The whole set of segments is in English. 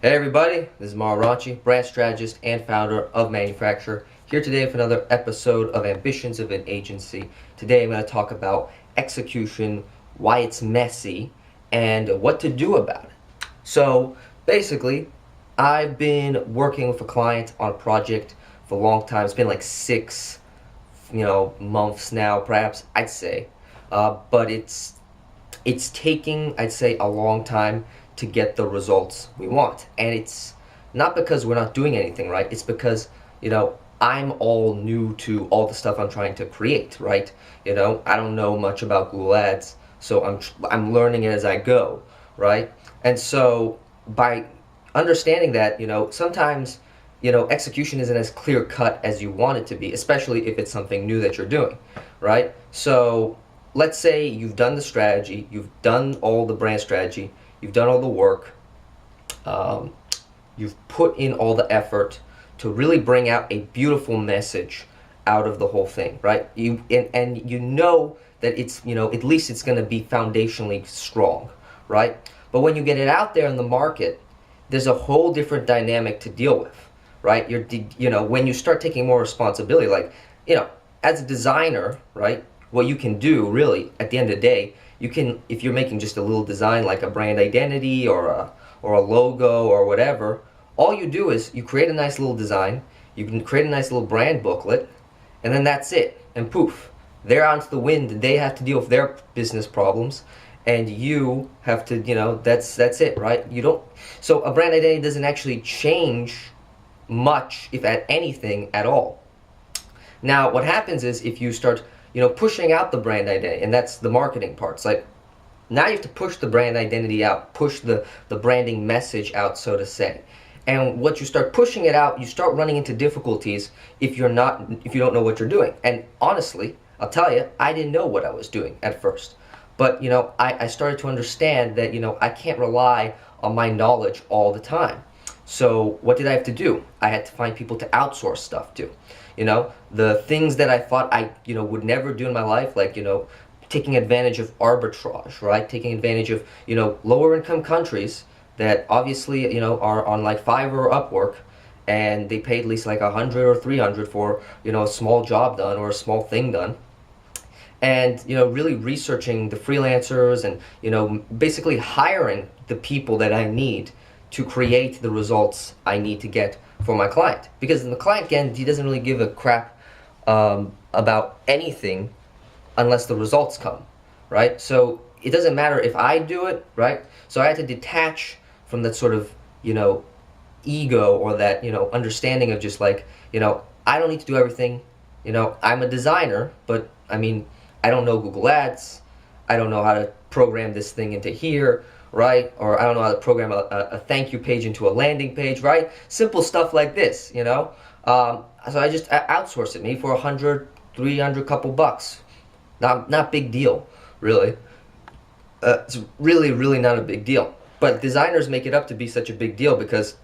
Hey everybody, this is ManuFracture, brand strategist and founder of ManuFracture, here today with another episode of Ambitions of an Agency. Today I'm going to talk about execution, why it's messy, and what to do about it. So basically, I've been working with a client on a project for a long time. It's been like 6 months now, perhaps, I'd say. But it's taking, I'd say, a long time to get the results we want. And it's not because we're not doing anything, right? It's because, I'm all new to all the stuff I'm trying to create, right? I don't know much about Google Ads, so I'm learning it as I go, right? And so by understanding that, sometimes, execution isn't as clear cut as you want it to be, especially if it's something new that you're doing, right? So let's say you've done the strategy, you've done all the brand strategy, you've done all the work, you've put in all the effort to really bring out a beautiful message out of the whole thing, right? And you know that it's, at least it's going to be foundationally strong, right? But when you get it out there in the market, there's a whole different dynamic to deal with, right? When you start taking more responsibility, like, as a designer, right? What you can do really at the end of the day, you can, if you're making just a little design like a brand identity or a logo or whatever, all you do is you create a nice little design, you can create a nice little brand booklet, and then that's it. And poof, they're onto the wind. They have to deal with their business problems, and you have to, that's it, right? So a brand identity doesn't actually change much, if at anything at all. Now, what happens is if you start pushing out the brand identity, and that's the marketing part. It's like, now you have to push the brand identity out, push the branding message out, so to say. And once you start pushing it out, you start running into difficulties if you don't know what you're doing. And honestly, I'll tell you, I didn't know what I was doing at first. But, I started to understand that, I can't rely on my knowledge all the time. So what did I have to do? I had to find people to outsource stuff to. The things that I thought I, would never do in my life, like, taking advantage of arbitrage, right? Taking advantage of, lower income countries that obviously, are on like Fiverr or Upwork, and they pay at least like 100 or 300 for, a small job done or a small thing done. And, really researching the freelancers and, basically hiring the people that I need to create the results I need to get for my client. Because in the client, again, he doesn't really give a crap about anything unless the results come, right? So it doesn't matter if I do it, right? So I had to detach from that sort of, ego or that, understanding of just like, I don't need to do everything. I'm a designer, but I mean, I don't know Google Ads. I don't know how to program this thing into here, right? Or I don't know how to program a thank you page into a landing page, right? Simple stuff like this, So I just outsource it, maybe for 100, 300, couple bucks. Not big deal, really. It's really, really not a big deal. But designers make it up to be such a big deal because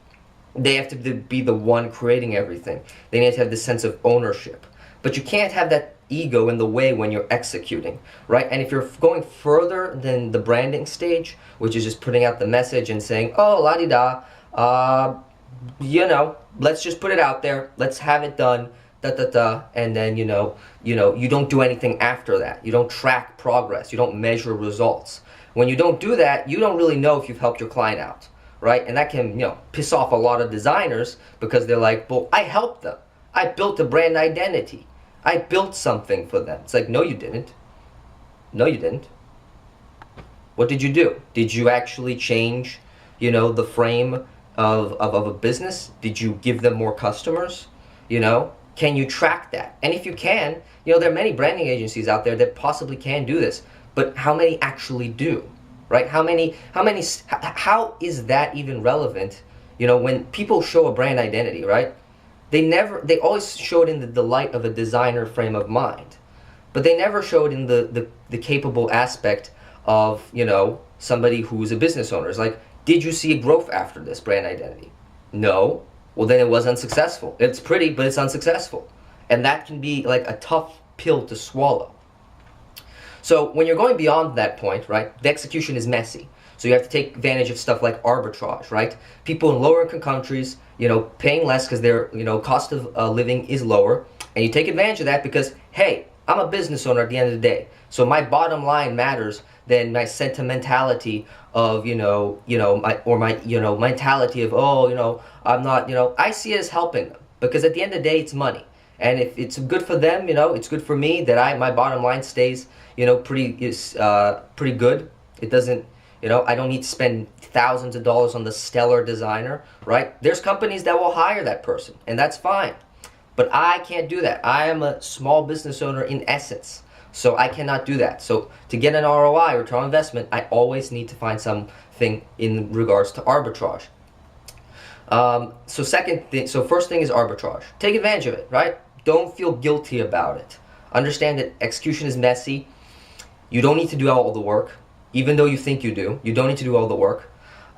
they have to be the one creating everything. They need to have this sense of ownership. But you can't have that ego in the way when you're executing, right? And if you're going further than the branding stage, which is just putting out the message and saying, oh, la-di-da, let's just put it out there, let's have it done, da-da-da, and then, you don't do anything after that. You don't track progress. You don't measure results. When you don't do that, you don't really know if you've helped your client out, right? And that can, piss off a lot of designers because they're like, well, I helped them. I built a brand identity. I built something for them. It's like, no, you didn't. No, you didn't. What did you do? Did you actually change, the frame of a business? Did you give them more customers? Can you track that? And if you can, there are many branding agencies out there that possibly can do this, but how many actually do, right? How is that even relevant? When people show a brand identity, right? They always show it in the light of a designer frame of mind, but they never show it in the capable aspect of, somebody who's a business owner. It's like, did you see a growth after this brand identity? No. Well, then it was unsuccessful. It's pretty, but it's unsuccessful. And that can be like a tough pill to swallow. So when you're going beyond that point, right, the execution is messy. So you have to take advantage of stuff like arbitrage, right? People in lower income countries, paying less because their, cost of living is lower. And you take advantage of that because, hey, I'm a business owner at the end of the day. So my bottom line matters than my sentimentality of, my mentality of, I'm not, I see it as helping them. Because at the end of the day, it's money. And if it's good for them, it's good for me that my bottom line stays, pretty good. It doesn't, I don't need to spend thousands of dollars on the stellar designer, right? There's companies that will hire that person, and that's fine. But I can't do that. I am a small business owner in essence, so I cannot do that. So to get an ROI, return on investment, I always need to find something in regards to arbitrage. So first thing is arbitrage. Take advantage of it, right? Don't feel guilty about it. Understand that execution is messy. You don't need to do all the work, even though you think you do. You don't need to do all the work.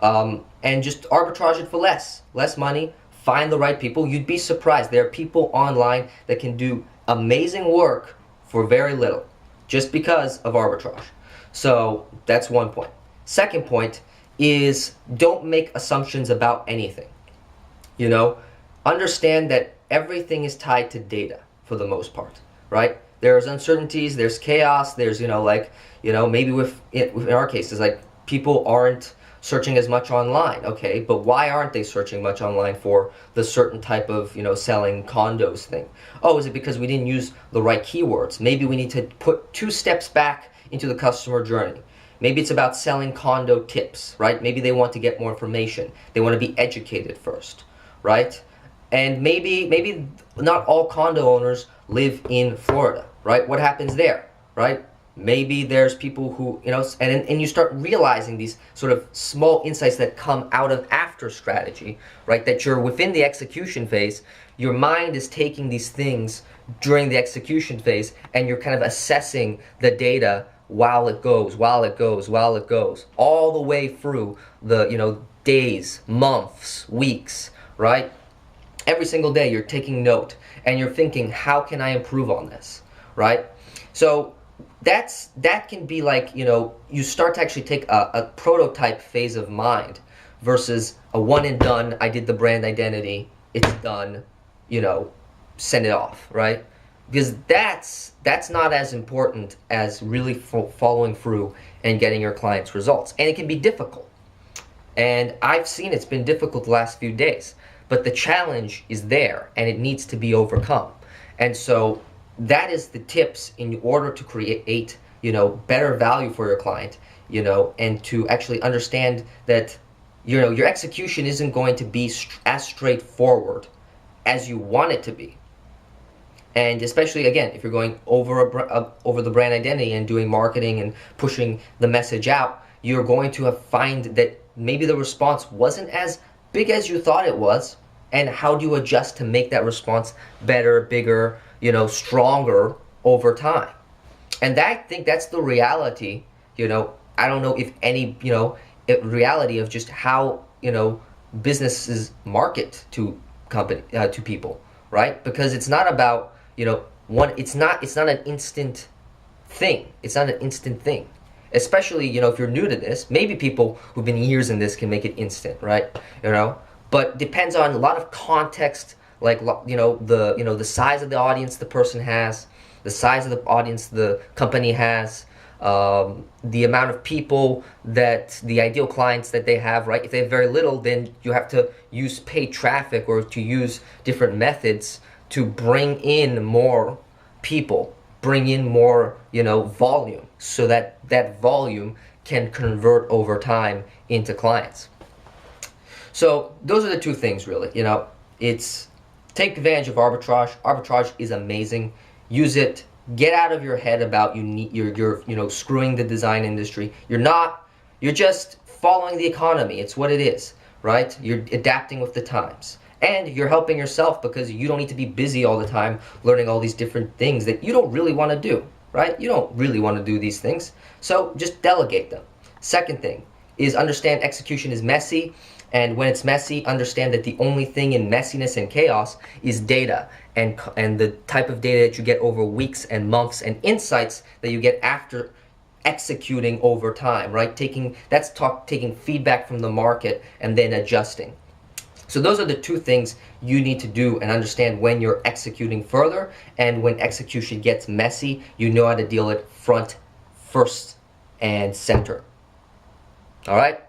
And just arbitrage it for less money. Find the right people. You'd be surprised. There are people online that can do amazing work for very little, just because of arbitrage. So that's one point. Second point is don't make assumptions about anything. Understand that everything is tied to data for the most part, right? There's uncertainties, there's chaos, there's, maybe in our cases, like people aren't searching as much online, okay? But why aren't they searching much online for the certain type of, selling condos thing? Oh, is it because we didn't use the right keywords? Maybe we need to put 2 steps back into the customer journey. Maybe it's about selling condo tips, right? Maybe they want to get more information. They want to be educated first, right? And maybe not all condo owners live in Florida, right? What happens there, right? Maybe there's people who, and you start realizing these sort of small insights that come out of after strategy, right? That you're within the execution phase, your mind is taking these things during the execution phase, and you're kind of assessing the data while it goes, all the way through the, days, months, weeks, right? Every single day you're taking note and you're thinking, how can I improve on this, right? So that can be like, you start to actually take a prototype phase of mind versus a one and done, I did the brand identity, it's done, send it off, right? Because that's not as important as really following through and getting your clients results. And it can be difficult. And I've seen it's been difficult the last few days. But the challenge is there, and it needs to be overcome. And so that is the tips in order to create, better value for your client, and to actually understand that, your execution isn't going to be as straightforward as you want it to be. And especially, again, if you're going over the brand identity and doing marketing and pushing the message out, you're going to find that maybe the response wasn't as big as you thought it was. And how do you adjust to make that response better, bigger, stronger over time? And I think that's the reality, I don't know if any, reality of just how, businesses market to people, right? Because it's not about, it's not an instant thing. It's not an instant thing. Especially, if you're new to this, maybe people who've been years in this can make it instant, right? But depends on a lot of context, like, the size of the audience the person has, the size of the audience the company has, the amount of people that the ideal clients that they have, right? If they have very little, then you have to use paid traffic or to use different methods to bring in more people, bring in more, volume, so that volume can convert over time into clients. So those are the 2 things really, it's take advantage of arbitrage. Arbitrage is amazing. Use it. Get out of your head about you're screwing the design industry. You're just following the economy. It's what it is, right? You're adapting with the times. And you're helping yourself because you don't need to be busy all the time learning all these different things that you don't really want to do, right? You don't really want to do these things. So just delegate them. Second thing is understand execution is messy. And when it's messy, understand that the only thing in messiness and chaos is data and the type of data that you get over weeks and months and insights that you get after executing over time, right? Taking feedback from the market and then adjusting. So those are the two things you need to do and understand when you're executing further, and when execution gets messy, you know how to deal it first and center. All right?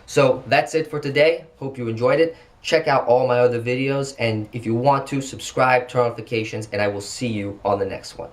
So that's it for today. Hope you enjoyed it. Check out all my other videos, and if you want to, subscribe, turn on notifications, and I will see you on the next one.